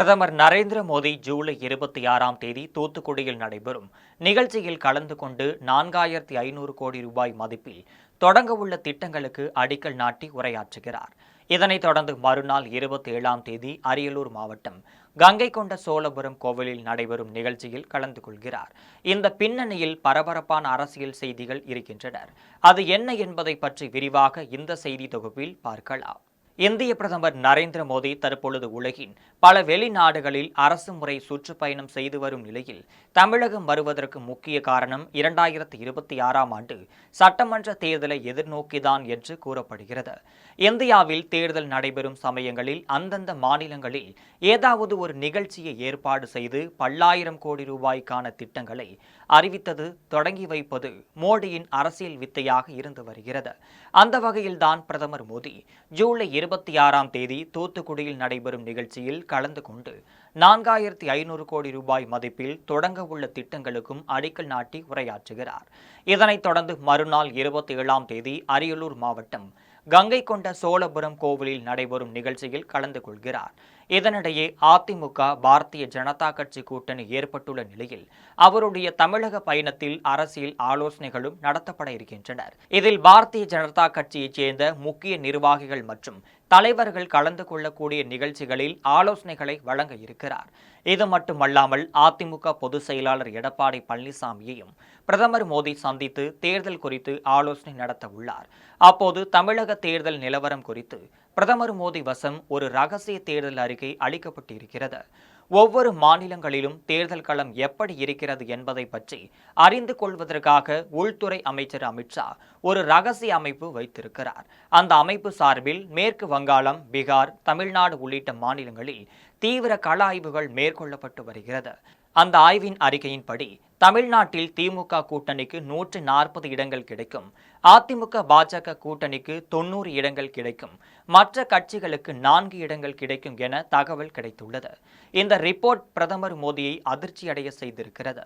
பிரதமர் நரேந்திர மோடி ஜூலை 26ஆம் தேதி தூத்துக்குடியில் நடைபெறும் நிகழ்ச்சியில் கலந்து கொண்டு 4500 கோடி ரூபாய் மதிப்பில் தொடங்கவுள்ள திட்டங்களுக்கு அடிக்கல் நாட்டி உரையாற்றுகிறார். இதனைத் தொடர்ந்து மறுநாள் 27ஆம் தேதி அரியலூர் மாவட்டம் கங்கை கொண்ட சோழபுரம் கோவிலில் நடைபெறும் நிகழ்ச்சியில் கலந்து கொள்கிறார். இந்த பின்னணியில் பரபரப்பான அரசியல் செய்திகள் இருக்கின்றன. அது என்ன என்பதை பற்றி விரிவாக இந்த செய்தி தொகுப்பில் பார்க்கலாம். இந்திய பிரதமர் நரேந்திர மோடி தற்பொழுது உலகின் பல வெளிநாடுகளில் அரசு முறை சுற்றுப்பயணம் செய்து வரும் நிலையில் தமிழகம் வருவதற்கு முக்கிய காரணம் 2026ஆம் ஆண்டு சட்டமன்ற தேர்தலை எதிர்நோக்கிதான் என்று கூறப்படுகிறது. இந்தியாவில் தேர்தல் நடைபெறும் சமயங்களில் அந்தந்த மாநிலங்களில் ஏதாவது ஒரு நிகழ்ச்சியை ஏற்பாடு செய்து பல்லாயிரம் கோடி ரூபாய்க்கான திட்டங்களை அறிவித்தது தொடங்கி வைப்பது மோடியின் அரசியல் வித்தையாக இருந்து வருகிறது. அந்த வகையில்தான் பிரதமர் மோடி ஜூலை 26ஆம் தேதி தூத்துக்குடியில் நடைபெறும் நிகழ்ச்சியில் கலந்து கொண்டு 4500 கோடி ரூபாய் மதிப்பில் தொடங்க உள்ள திட்டங்களுக்கும் அடிக்கல் நாட்டி உரையாற்றுகிறார். இதனைத் தொடர்ந்து மறுநாள் 27ஆம் தேதி அரியலூர் மாவட்டம் கங்கை கொண்ட சோழபுரம் கோவிலில் நடைபெறும் நிகழ்ச்சியில் கலந்து கொள்கிறார். இதனிடையே அதிமுக பாரதிய ஜனதா கட்சி கூட்டணி ஏற்பட்டுள்ள நிலையில் அவருடைய தமிழக பயணத்தில் அரசியல் ஆலோசனைகளும் நடத்தப்பட இருக்கின்றனர். இதில் பாரதிய ஜனதா கட்சியைச் சேர்ந்த முக்கிய நிர்வாகிகள் மற்றும் தலைவர்கள் கலந்து கொள்ளக்கூடிய நிகழ்ச்சிகளில் ஆலோசனைகளை வழங்க இருக்கிறார். இது மட்டுமல்லாமல் அதிமுக பொதுச் செயலாளர் எடப்பாடி பழனிசாமியையும் பிரதமர் மோடி சந்தித்து தேர்தல் குறித்து ஆலோசனை நடத்த உள்ளார். அப்போது தமிழக தேர்தல் நிலவரம் குறித்து பிரதமர் மோடி வசம் ஒரு ரகசிய தேர்தல் அறிக்கை அளிக்கப்பட்டிருக்கிறது. ஒவ்வொரு மாநிலங்களிலும் தேர்தல் களம் எப்படி இருக்கிறது என்பதை பற்றி அறிந்து கொள்வதற்காக உள்துறை அமைச்சர் அமித்ஷா ஒரு ரகசிய அமைப்பு வைத்திருக்கிறார். அந்த அமைப்பு சார்பில் மேற்கு வங்காளம், பீகார், தமிழ்நாடு உள்ளிட்ட மாநிலங்களில் தீவிர கள ஆய்வுகள் மேற்கொள்ளப்பட்டு வருகிறது. அந்த ஆய்வின் அறிக்கையின்படி தமிழ்நாட்டில் திமுக கூட்டணிக்கு 140 இடங்கள் கிடைக்கும், அதிமுக பாஜக கூட்டணிக்கு 90 இடங்கள் கிடைக்கும், மற்ற கட்சிகளுக்கு 4 இடங்கள் கிடைக்கும் என தகவல் கிடைத்துள்ளது. இந்த ரிப்போர்ட் பிரதமர் மோடியை அதிர்ச்சியடைய செய்திருக்கிறது.